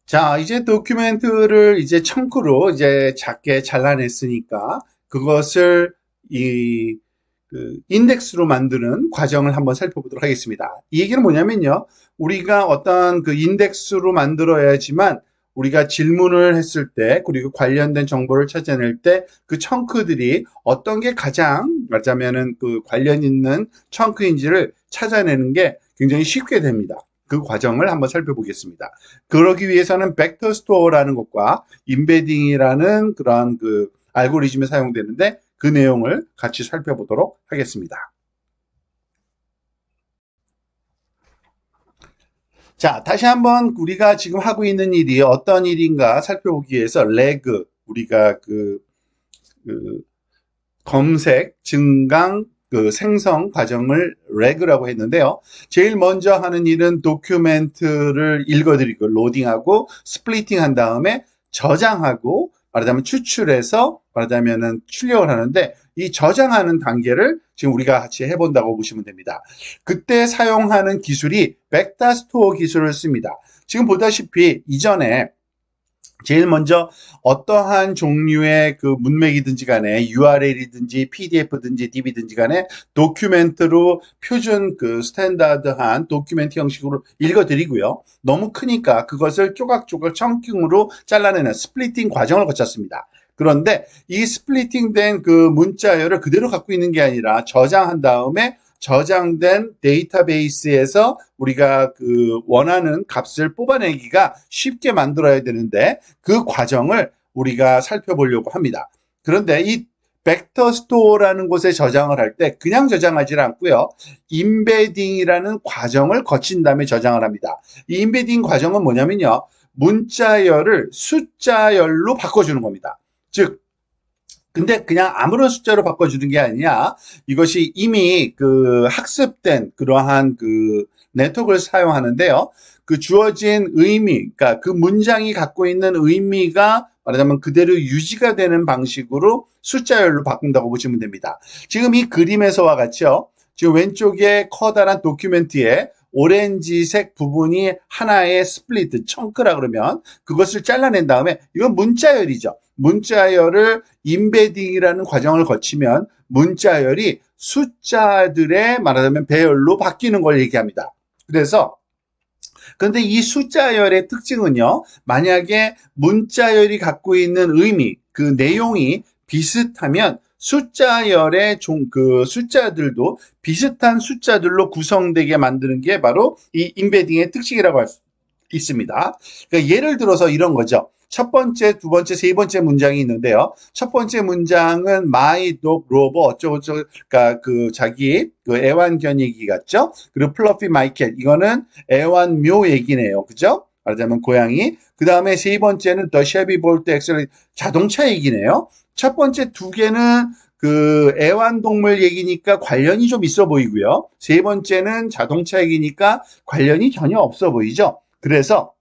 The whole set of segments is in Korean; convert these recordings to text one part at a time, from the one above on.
자, 이제 도큐멘트를 이제 청크로 이제 작게 잘라냈으니까 그것을 이 인덱스로 만드는 과정을 한번 살펴보도록 하겠습니다. 이 얘기는 뭐냐면요. 우리가 어떤 그 인덱스로 만들어야지만 우리가 질문을 했을 때 그리고 관련된 정보를 찾아낼 때 그 청크들이 어떤 게 가장 말하자면은 그 관련 있는 청크인지를 찾아내는 게 굉장히 쉽게 됩니다. 그 과정을 한번 살펴보겠습니다. 그러기 위해서는 벡터 스토어라는 것과 임베딩이라는 그런 그 알고리즘이 사용되는데 그 내용을 같이 살펴보도록 하겠습니다. 자, 다시 한번 우리가 지금 하고 있는 일이 어떤 일인가 살펴보기 위해서 레그, 우리가 그 검색, 증강, 그 생성 과정을 레그라고 했는데요. 제일 먼저 하는 일은 도큐멘트를 읽어드리고 로딩하고 스플리팅 한 다음에 저장하고 말하자면 추출해서 말하자면은 출력을 하는데 이 저장하는 단계를 지금 우리가 같이 해본다고 보시면 됩니다. 그때 사용하는 기술이 벡터 스토어 기술을 씁니다. 지금 보다시피 이전에 제일 먼저 어떠한 종류의 그 문맥이든지 간에 URL이든지 PDF든지 DB든지 간에 도큐멘트로 표준 그 스탠다드한 도큐멘트 형식으로 읽어드리고요. 너무 크니까 그것을 조각조각 청킹으로 잘라내는 스플리팅 과정을 거쳤습니다. 그런데 이 스플리팅된 그 문자열을 그대로 갖고 있는 게 아니라 저장한 다음에 저장된 데이터베이스에서 우리가 그 원하는 값을 뽑아내기가 쉽게 만들어야 되는데 그 과정을 우리가 살펴보려고 합니다. 그런데 이 벡터 스토어라는 곳에 저장을 할 때 그냥 저장하지 않고요. 임베딩이라는 과정을 거친 다음에 저장을 합니다. 이 임베딩 과정은 뭐냐면요. 문자열을 숫자열로 바꿔주는 겁니다. 즉 근데 그냥 아무런 숫자로 바꿔주는 게 아니라 이것이 이미 그 학습된 그러한 그 네트워크를 사용하는데요. 그 주어진 의미, 그러니까 그 문장이 갖고 있는 의미가 말하자면 그대로 유지가 되는 방식으로 숫자열로 바꾼다고 보시면 됩니다. 지금 이 그림에서와 같이요. 지금 왼쪽에 커다란 도큐멘트에 오렌지색 부분이 하나의 스플리트, 청크라 그러면 그것을 잘라낸 다음에 이건 문자열이죠. 문자열을 임베딩이라는 과정을 거치면 문자열이 숫자들의 말하자면 배열로 바뀌는 걸 얘기합니다. 그래서 그런데 이 숫자열의 특징은요. 만약에 문자열이 갖고 있는 의미, 그 내용이 비슷하면 숫자열의 그 숫자들도 비슷한 숫자들로 구성되게 만드는 게 바로 이 임베딩의 특징이라고 할 수 있습니다. 그러니까 예를 들어서 이런 거죠. 첫 번째, 두 번째, 세 번째 문장이 있는데요. 첫 번째 문장은 my dog robo 어쩌고저쩌고 그러니까 그 자기 그 애완견 얘기 같죠? 그리고 fluffy my cat 이거는 애완묘 얘기네요. 그죠? 말하자면 고양이. 그 다음에 세 번째는 the Chevy Bolt X 자동차 얘기네요. 첫 번째 두 개는 그 애완동물 얘기니까 관련이 좀 있어 보이고요. 세 번째는 자동차 얘기니까 관련이 전혀 없어 보이죠. 그래서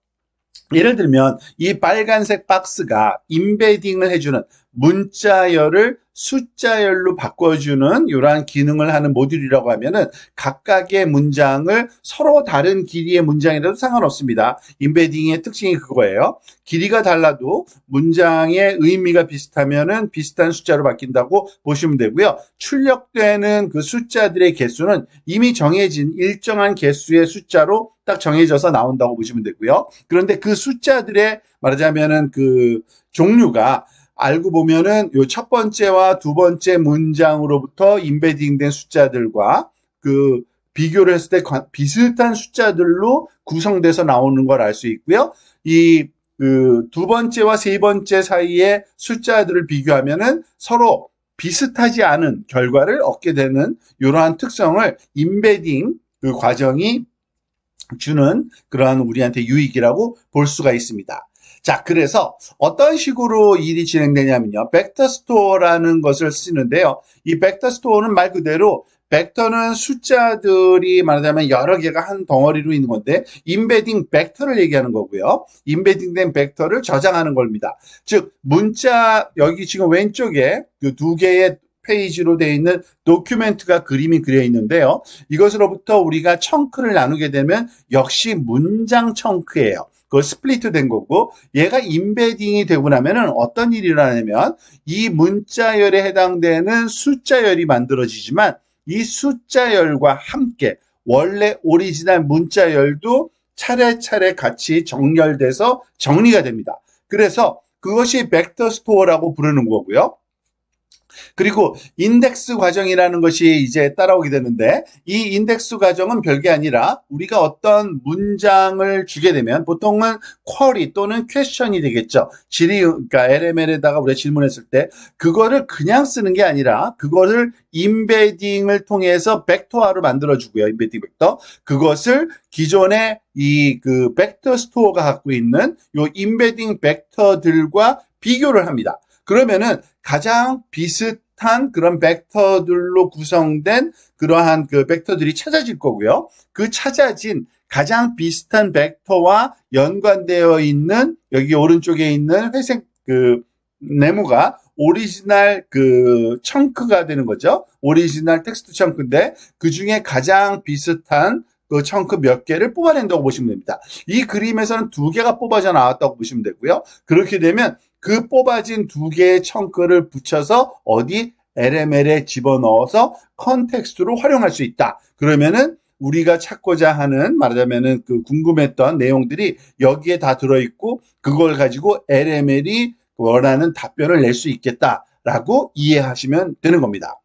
예를 들면 이 빨간색 박스가 임베딩을 해주는 문자열을 숫자열로 바꿔주는 이러한 기능을 하는 모듈이라고 하면은 각각의 문장을 서로 다른 길이의 문장이라도 상관없습니다. 임베딩의 특징이 그거예요. 길이가 달라도 문장의 의미가 비슷하면은 비슷한 숫자로 바뀐다고 보시면 되고요. 출력되는 그 숫자들의 개수는 이미 정해진 일정한 개수의 숫자로 딱 정해져서 나온다고 보시면 되고요. 그런데 그 숫자들의 말하자면은 그 종류가 알고 보면은 요 첫 번째와 두 번째 문장으로부터 임베딩된 숫자들과 그 비교를 했을 때 비슷한 숫자들로 구성돼서 나오는 걸 알 수 있고요. 이 그 두 번째와 세 번째 사이의 숫자들을 비교하면은 서로 비슷하지 않은 결과를 얻게 되는 이러한 특성을 임베딩 그 과정이 주는 그러한 우리한테 유익이라고 볼 수가 있습니다. 자, 그래서 어떤 식으로 일이 진행되냐면요. 벡터 스토어라는 것을 쓰는데요. 이 벡터 스토어는 말 그대로 벡터는 숫자들이 말하자면 여러 개가 한 덩어리로 있는 건데 임베딩 벡터를 얘기하는 거고요. 임베딩된 벡터를 저장하는 겁니다. 즉 문자 여기 지금 왼쪽에 그 두 개의 페이지로 되어 있는 도큐멘트가 그림이 그려 있는데요. 이것으로부터 우리가 청크를 나누게 되면 역시 문장 청크예요. 그 스플리트 된 거고, 얘가 임베딩이 되고 나면은 어떤 일이 일어나냐면 이 문자열에 해당되는 숫자열이 만들어지지만 이 숫자열과 함께 원래 오리지널 문자열도 차례차례 같이 정렬돼서 정리가 됩니다. 그래서 그것이 벡터 스토어라고 부르는 거고요. 그리고 인덱스 과정이라는 것이 이제 따라오게 되는데, 이 인덱스 과정은 별게 아니라 우리가 어떤 문장을 주게 되면 보통은 쿼리 또는 퀘스천이 되겠죠. 그러니까 LML에다가 우리가 질문했을 때 그거를 그냥 쓰는 게 아니라 그거를 임베딩을 통해서 벡터화로 만들어주고요. 임베딩 벡터. 그것을 기존의 이 그 벡터 스토어가 갖고 있는 요 임베딩 벡터들과 비교를 합니다. 그러면은 가장 비슷한 그런 벡터들로 구성된 그러한 그 벡터들이 찾아질 거고요. 그 찾아진 가장 비슷한 벡터와 연관되어 있는 여기 오른쪽에 있는 회색 그 네모가 오리지널 그 청크가 되는 거죠. 오리지널 텍스트 청크인데 그 중에 가장 비슷한 그 청크 몇 개를 뽑아낸다고 보시면 됩니다. 이 그림에서는 두 개가 뽑아져 나왔다고 보시면 되고요. 그렇게 되면 그 뽑아진 두 개의 청크를 붙여서 어디 LML에 집어넣어서 컨텍스트로 활용할 수 있다. 그러면은 우리가 찾고자 하는 말하자면은 그 궁금했던 내용들이 여기에 다 들어있고 그걸 가지고 LML이 원하는 답변을 낼 수 있겠다라고 이해하시면 되는 겁니다.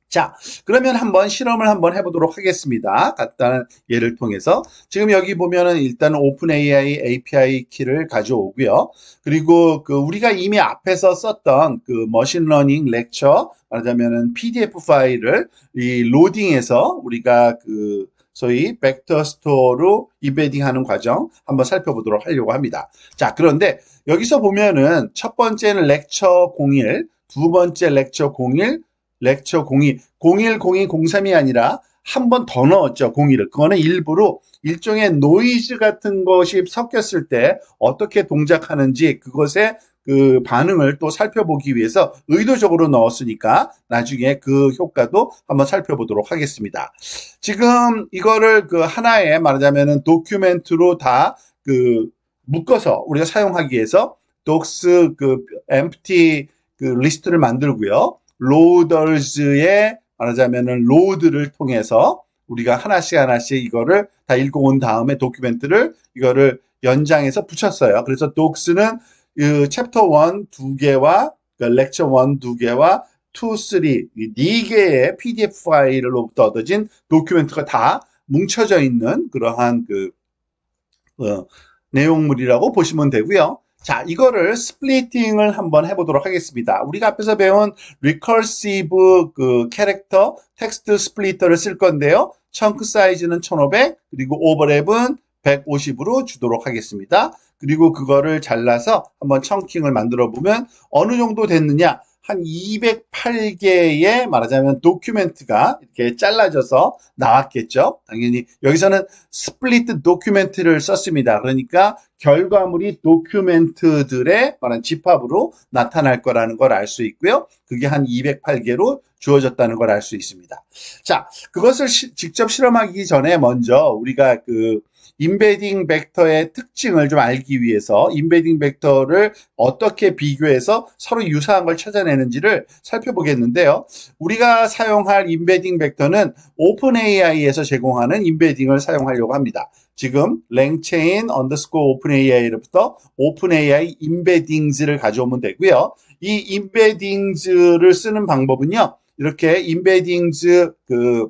자, 그러면 한번 실험을 한번 해보도록 하겠습니다. 간단한 예를 통해서. 지금 여기 보면은 일단 오픈AI API 키를 가져오고요. 그리고 그 우리가 이미 앞에서 썼던 그 머신러닝 렉처, 말하자면은 PDF 파일을 이 로딩해서 우리가 그 소위 벡터 스토어로 임베딩 하는 과정 한번 살펴보도록 하려고 합니다. 자, 그런데 여기서 보면은 첫 번째는 렉처 01, 두 번째 렉처 01, 렉처 02, 01, 02, 03이 아니라 한 번 더 넣었죠, 01을. 그거는 일부러 일종의 노이즈 같은 것이 섞였을 때 어떻게 동작하는지 그것의 그 반응을 또 살펴보기 위해서 의도적으로 넣었으니까 나중에 그 효과도 한번 살펴보도록 하겠습니다. 지금 이거를 그 하나의 말하자면은 도큐멘트로 다 그 묶어서 우리가 사용하기 위해서 docs 그 empty 그 리스트를 만들고요. 로더즈의 말하자면은 로드를 통해서 우리가 하나씩 이거를 다 읽어온 다음에 도큐멘트를 이거를 연장해서 붙였어요. 그래서 docs는 그 챕터 1 두 개와 그 렉처 1 두 개와 2, 3, 네 개의 PDF 파일로부터 얻어진 도큐멘트가 다 뭉쳐져 있는 그러한 그 내용물이라고 보시면 되고요. 자, 이거를 스플리팅을 한번 해보도록 하겠습니다. 우리가 앞에서 배운 recursive 그 캐릭터 텍스트 스플리터를 쓸 건데요. 청크 사이즈는 1500, 그리고 오버랩은 150으로 주도록 하겠습니다. 그리고 그거를 잘라서 한번 청킹을 만들어 보면 어느 정도 됐느냐? 한 208개의 말하자면 도큐멘트가 이렇게 잘라져서 나왔겠죠. 당연히 여기서는 스플리트 도큐멘트를 썼습니다. 그러니까 결과물이 도큐멘트들의 말한 집합으로 나타날 거라는 걸 알 수 있고요. 그게 한 208개로 주어졌다는 걸 알 수 있습니다. 자, 그것을 직접 실험하기 전에 먼저 우리가 그 임베딩 벡터의 특징을 좀 알기 위해서 임베딩 벡터를 어떻게 비교해서 서로 유사한 걸 찾아내는지를 살펴보겠는데요. 우리가 사용할 임베딩 벡터는 오픈AI에서 제공하는 임베딩을 사용하려고 합니다. 지금 langchain underscore openAI로부터 openAI embeddings를 가져오면 되고요. 이 embeddings를 쓰는 방법은요. 이렇게 embeddings 그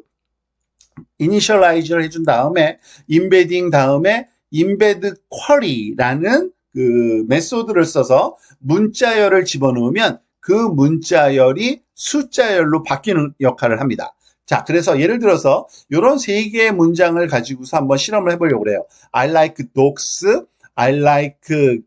이니셜라이즈를 해준 다음에 임베딩 다음에 embed query라는 그 메소드를 써서 문자열을 집어넣으면 그 문자열이 숫자열로 바뀌는 역할을 합니다. 자, 그래서 예를 들어서 이런 세 개의 문장을 가지고서 한번 실험을 해보려고 그래요. I like dogs, I like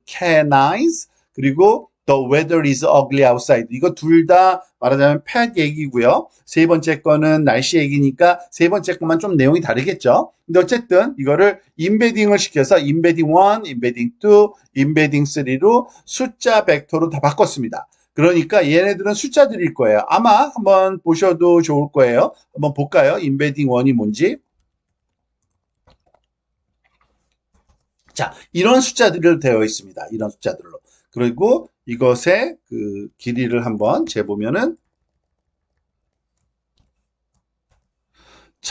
canines, 그리고 The weather is ugly outside. 이거 둘 다 말하자면 pet 얘기고요. 세 번째 거는 날씨 얘기니까 세 번째 것만 좀 내용이 다르겠죠. 근데 어쨌든 이거를 임베딩을 시켜서 임베딩 1, 임베딩 2, 임베딩 3로 숫자 벡터로 다 바꿨습니다. 그러니까 얘네들은 숫자들일 거예요. 아마 한번 보셔도 좋을 거예요. 한번 볼까요? 임베딩 1이 뭔지. 자, 이런 숫자들로 되어 있습니다. 이런 숫자들로. 그리고 이것의 그 길이를 한번 재보면은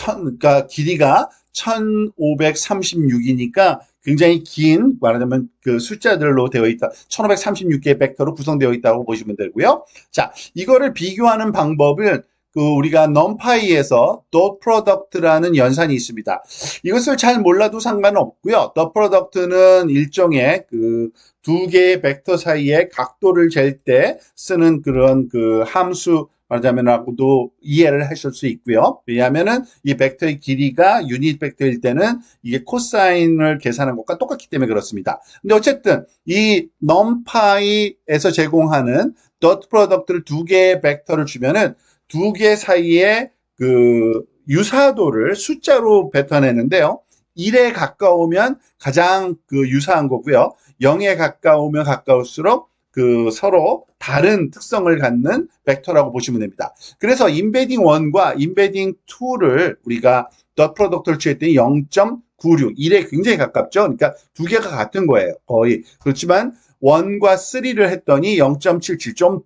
그러니까 길이가 1536이니까 굉장히 긴, 말하자면 그 숫자들로 되어 있다. 1536개의 벡터로 구성되어 있다고 보시면 되고요. 자, 이거를 비교하는 방법을 그 우리가 numpy에서 dot product라는 연산이 있습니다. 이것을 잘 몰라도 상관없고요. dot product는 일종의 그 두 개의 벡터 사이의 각도를 잴 때 쓰는 그런 그 함수 말하자면하고도 이해를 하실 수 있고요. 왜냐하면은 이 벡터의 길이가 유닛 벡터일 때는 이게 코사인을 계산한 것과 똑같기 때문에 그렇습니다. 근데 어쨌든 이 numpy에서 제공하는 dot product를 두 개의 벡터를 주면은 두 개 사이의 그 유사도를 숫자로 뱉어내는데요. 1에 가까우면 가장 그 유사한 거고요. 0에 가까우면 가까울수록 그 서로 다른 특성을 갖는 벡터라고 보시면 됩니다. 그래서 임베딩 1과 임베딩 2를 우리가 덧 프로덕트를 취했더니 0.96, 1에 굉장히 가깝죠. 그러니까 두 개가 같은 거예요. 거의. 그렇지만 1과 3를 했더니 0.77, 좀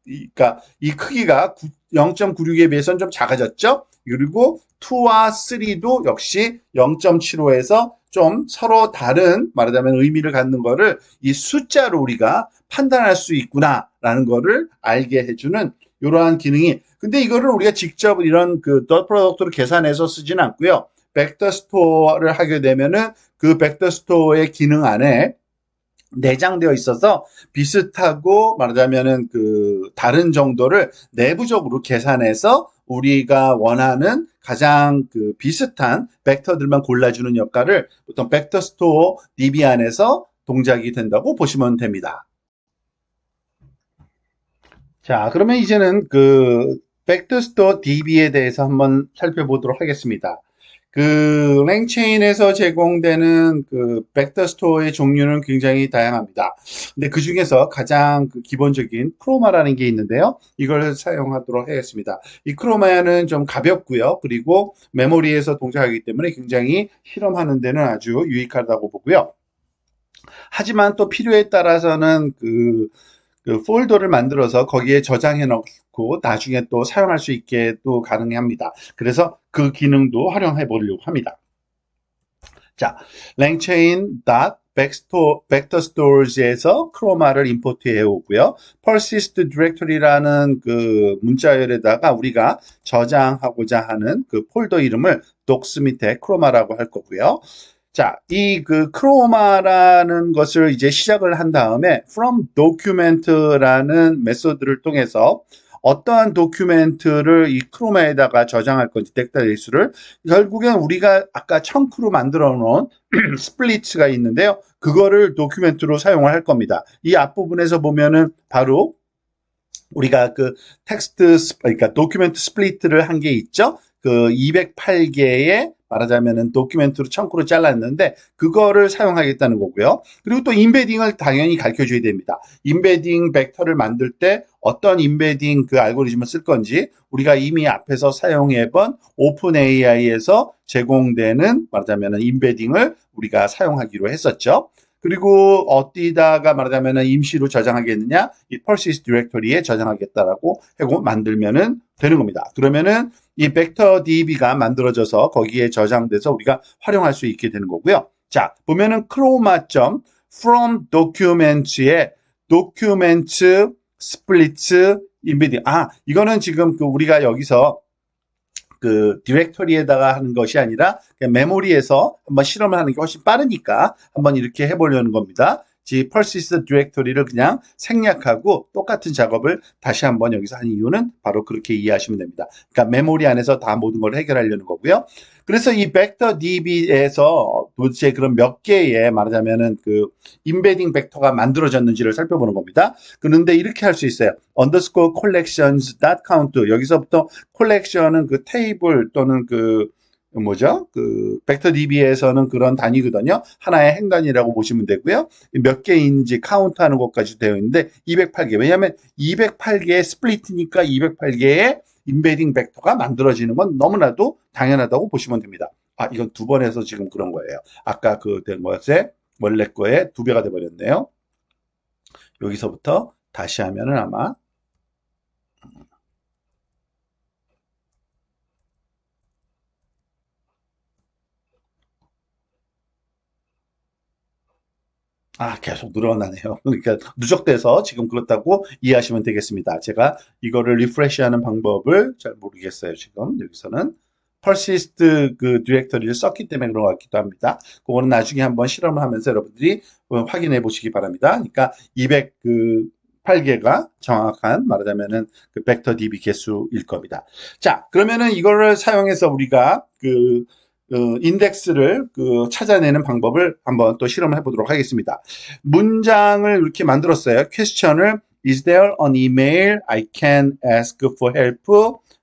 그러니까 이 크기가 0.96에 비해서는 좀 작아졌죠. 그리고 2와 3도 역시 0.75에서 좀 서로 다른 말하자면 의미를 갖는 거를 이 숫자로 우리가 판단할 수 있구나라는 거를 알게 해주는 이러한 기능이. 근데 이거를 우리가 직접 이런 그 덧 프로덕트를 계산해서 쓰진 않고요. 벡터 스토어를 하게 되면은 그 벡터 스토어의 기능 안에 내장되어 있어서 비슷하고 말하자면은 그 다른 정도를 내부적으로 계산해서 우리가 원하는 가장 그 비슷한 벡터들만 골라주는 역할을 보통 벡터 스토어 DB 안에서 동작이 된다고 보시면 됩니다. 자, 그러면 이제는 그 벡터 스토어 DB에 대해서 한번 살펴보도록 하겠습니다. 그 랭체인에서 제공되는 그 벡터 스토어의 종류는 굉장히 다양합니다. 근데 그 중에서 가장 그 기본적인 크로마라는 게 있는데요. 이걸 사용하도록 하겠습니다. 이 크로마는 좀 가볍고요. 그리고 메모리에서 동작하기 때문에 굉장히 실험하는 데는 아주 유익하다고 보고요. 하지만 또 필요에 따라서는 그 폴더를 만들어서 거기에 저장해 놓고 나중에 또 사용할 수 있게 또 가능합니다. 그래서 그 기능도 활용해 보려고 합니다. 자, langchain vector storage에서 크로마를 임포트해 오고요. persist directory라는 그 문자열에다가 우리가 저장하고자 하는 그 폴더 이름을 docs 밑에 크로마라고 할 거고요. 자, 이 그 크로마라는 것을 이제 시작을 한 다음에 from document라는 메소드를 통해서 어떠한 도큐멘트를 이 크로마에다가 저장할 건지 덱타베이스를 결국엔 우리가 아까 청크로 만들어 놓은 스플릿가 있는데요. 그거를 도큐멘트로 사용을 할 겁니다. 이 앞부분에서 보면은 바로 우리가 그 텍스트 그러니까 도큐멘트 스플리트를 한 게 있죠. 그 208개의 말하자면은 도큐멘트로 청구로 잘랐는데 그거를 사용하겠다는 거고요. 그리고 또 임베딩을 당연히 가르쳐 줘야 됩니다. 임베딩 벡터를 만들 때 어떤 임베딩 그 알고리즘을 쓸 건지 우리가 이미 앞에서 사용해 본 오픈 AI에서 제공되는 말하자면은 임베딩을 우리가 사용하기로 했었죠. 그리고 어디다가 말하자면은 임시로 저장하겠느냐? 이 persist 디렉토리에 저장하겠다라고 하고 만들면은 되는 겁니다. 그러면은 이 벡터 DB가 만들어져서 거기에 저장돼서 우리가 활용할 수 있게 되는 거고요. 자, 보면은 크로마.from documents에 documents splits embedding. 이거는 지금 그 우리가 여기서 그 디렉토리에다가 하는 것이 아니라 그냥 메모리에서 한번 실험을 하는 게 훨씬 빠르니까 한번 이렇게 해보려는 겁니다. 즉 persist 디렉토리를 그냥 생략하고 똑같은 작업을 다시 한번 여기서 하는 이유는 바로 그렇게 이해하시면 됩니다. 그러니까 메모리 안에서 다 모든 걸 해결하려는 거고요. 그래서 이 벡터 DB에서 도대체 그럼 몇 개의 말하자면은 그 임베딩 벡터가 만들어졌는지를 살펴보는 겁니다. 그런데 이렇게 할 수 있어요. underscore collections.count 여기서부터 collection은 그 테이블 또는 그 뭐죠? 그 벡터 DB에서는 그런 단위거든요. 하나의 행단이라고 보시면 되고요. 몇 개인지 카운트하는 것까지 되어 있는데 208개. 왜냐하면 208개의 스플리트니까 208개의 임베딩 벡터가 만들어지는 건 너무나도 당연하다고 보시면 됩니다. 이건 두 번 해서 지금 그런 거예요. 아까 그 된 것에 원래 거에 2배가 돼버렸네요. 여기서부터 다시 하면은 아마 계속 늘어나네요. 그러니까 누적돼서 지금 그렇다고 이해하시면 되겠습니다. 제가 이거를 리프레시하는 방법을 잘 모르겠어요. 지금 여기서는 persist 그 디렉터리를 썼기 때문에 그런 것 같기도 합니다. 그거는 나중에 한번 실험을 하면서 여러분들이 확인해 보시기 바랍니다. 그러니까 208개가 정확한 말하자면은 그 벡터 DB 개수일 겁니다. 자, 그러면은 이거를 사용해서 우리가 인덱스를 찾아내는 방법을 한번 또 실험을 해보도록 하겠습니다. 문장을 이렇게 만들었어요. 퀘스천을 Is there an email I can ask for help?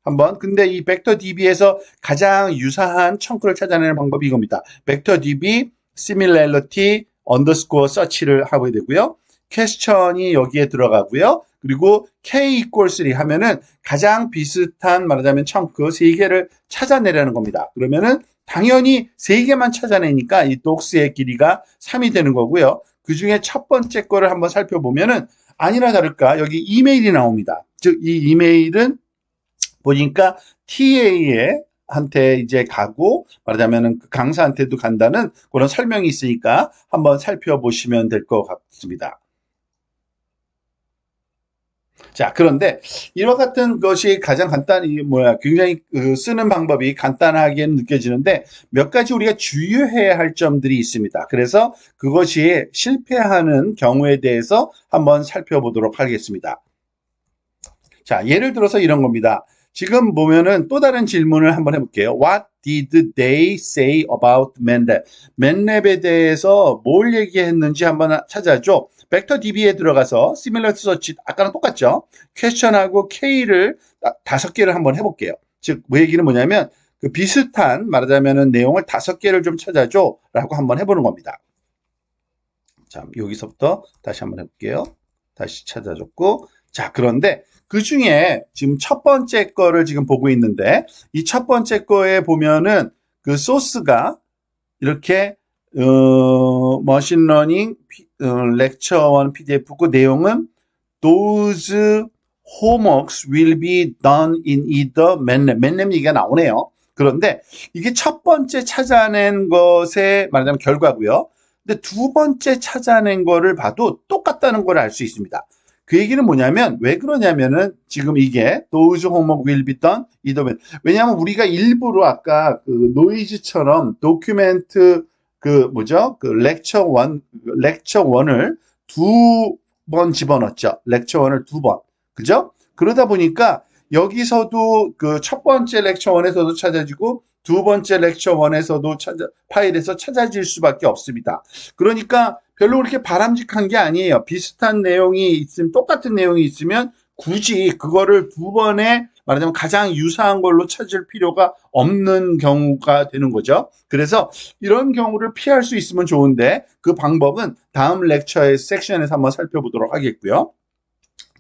한번. 근데 이 벡터 DB에서 가장 유사한 청크를 찾아내는 방법이 이겁니다. 벡터 DB similarity underscore search를 하게 되고요. 퀘스천이 여기에 들어가고요. 그리고 K equals 3 하면은 가장 비슷한 말하자면 청크 3개를 찾아내려는 겁니다. 그러면은 당연히 3개만 찾아내니까 이 독스의 길이가 3이 되는 거고요. 그 중에 첫 번째 거를 한번 살펴보면은 아니나 다를까 여기 이메일이 나옵니다. 즉 이 이메일은 보니까 TA에 한테 이제 가고 말하자면은 그 강사한테도 간다는 그런 설명이 있으니까 한번 살펴보시면 될 것 같습니다. 자, 그런데 이와 같은 것이 가장 굉장히 쓰는 방법이 간단하게 느껴지는데 몇 가지 우리가 주의해야 할 점들이 있습니다. 그래서 그것이 실패하는 경우에 대해서 한번 살펴보도록 하겠습니다. 자, 예를 들어서 이런 겁니다. 지금 보면은 또 다른 질문을 한번 해볼게요. What did they say about 맨랩? 맨랩에 대해서 뭘 얘기했는지 한번 찾아줘. 벡터 DB에 들어가서 similar to search 아까랑 똑같죠? 퀘스천하고 K를 5개를 한번 해볼게요. 즉, 그 얘기는 뭐냐면 그 비슷한 말하자면은 내용을 5개를 좀 찾아줘 라고 한번 해보는 겁니다. 자, 여기서부터 다시 한번 해볼게요. 다시 찾아줬고 자, 그런데 그 중에 지금 첫 번째 거를 지금 보고 있는데 이 첫 번째 거에 보면은 그 소스가 이렇게 머신러닝 lecture 1 PDF고 내용은 those homeworks will be done in either 맨랩. 맨랩 얘기가 나오네요. 그런데 이게 첫 번째 찾아낸 것의 말하자면 결과고요. 근데 두 번째 찾아낸 거를 봐도 똑같다는 걸 알 수 있습니다. 그 얘기는 뭐냐면 왜 그러냐면은 지금 이게 those homework will be done either 맨. 왜냐하면 우리가 일부러 아까 그 노이즈처럼 도큐멘트 lecture 1을 두 번 집어넣었죠. lecture 1을 2번. 그죠? 그러다 보니까 여기서도 그 첫 번째 lecture 1에서도 찾아지고 두 번째 lecture 1에서도 파일에서 찾아질 수밖에 없습니다. 그러니까 별로 그렇게 바람직한 게 아니에요. 비슷한 내용이 있으면, 똑같은 내용이 있으면 굳이 그거를 두 번에 말하자면 가장 유사한 걸로 찾을 필요가 없는 경우가 되는 거죠. 그래서 이런 경우를 피할 수 있으면 좋은데 그 방법은 다음 렉처의 섹션에서 한번 살펴보도록 하겠고요.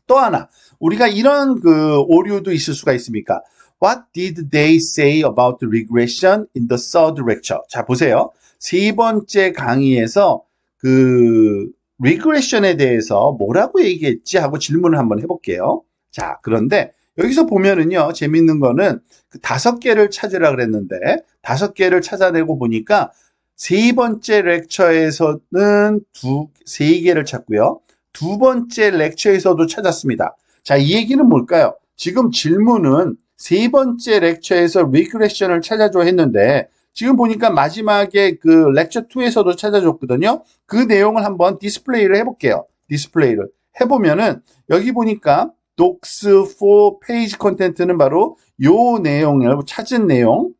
또 하나, 우리가 이런 그 오류도 있을 수가 있습니까? What did they say about the regression in the third lecture? 자, 보세요. 세 번째 강의에서 그 regression에 대해서 뭐라고 얘기했지 하고 질문을 한번 해볼게요. 자, 그런데 여기서 보면은요, 재밌는 거는 그 5개를 찾으라 그랬는데 5개를 찾아내고 보니까 세 번째 렉처에서는 3개를 찾고요. 두 번째 렉처에서도 찾았습니다. 자, 이 얘기는 뭘까요? 지금 질문은 세 번째 렉처에서 리그레션을 찾아줘 했는데 지금 보니까 마지막에 그 렉처 2에서도 찾아줬거든요. 그 내용을 한번 디스플레이를 해볼게요. 디스플레이를 해보면은 여기 보니까 docs4 페이지 컨텐트는 바로 요 내용을 찾은 내용.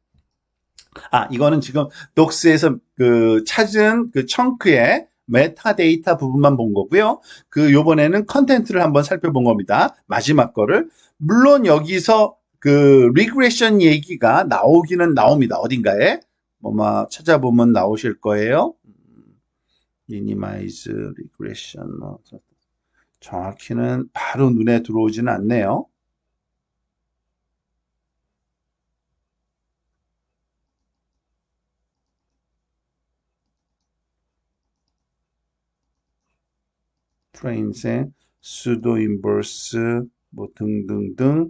이거는 지금 doc스에서 그 찾은 그 청크의 메타데이터 부분만 본 거고요. 그 요번에는 컨텐트를 한번 살펴본 겁니다. 마지막 거를. 물론 여기서 그 리그레션 얘기가 나오기는 나옵니다. 어딘가에. 뭐마 찾아보면 나오실 거예요. 미니마이즈 리그레션 정확히는 바로 눈에 들어오지는 않네요. 프레임생, 수도 인버스, 뭐 등등등.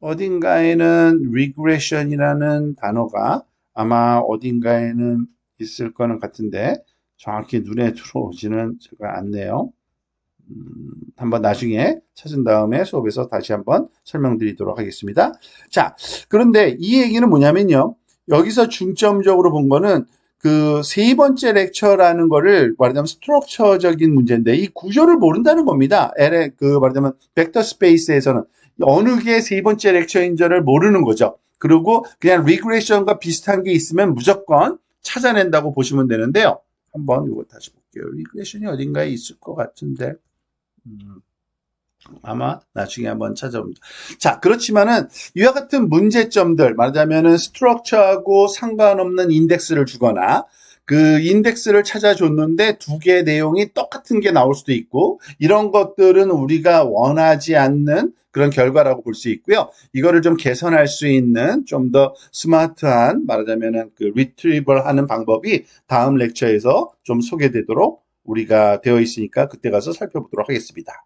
어딘가에는 regression이라는 단어가 아마 어딘가에는 있을 거는 같은데 정확히 눈에 들어오지는 제가 않네요. 한번 나중에 찾은 다음에 수업에서 다시 한번 설명드리도록 하겠습니다. 자, 그런데 이 얘기는 뭐냐면요. 여기서 중점적으로 본 거는 그 세 번째 렉처라는 거를 말하자면 스트럭처적인 문제인데 이 구조를 모른다는 겁니다. 말하자면 벡터 스페이스에서는 어느 게 세 번째 렉처인지를 모르는 거죠. 그리고 그냥 리그레션과 비슷한 게 있으면 무조건 찾아낸다고 보시면 되는데요. 한번 이거 다시 볼게요. 리그레션이 어딘가에 있을 것 같은데 아마 나중에 한번 찾아봅니다. 자, 그렇지만은 이와 같은 문제점들 말하자면은 스트럭처하고 상관없는 인덱스를 주거나 그 인덱스를 찾아줬는데 두 개의 내용이 똑같은 게 나올 수도 있고 이런 것들은 우리가 원하지 않는 그런 결과라고 볼 수 있고요. 이거를 좀 개선할 수 있는 좀 더 스마트한 말하자면은 그 리트리벌 하는 방법이 다음 렉처에서 좀 소개되도록 우리가 되어 있으니까 그때 가서 살펴보도록 하겠습니다.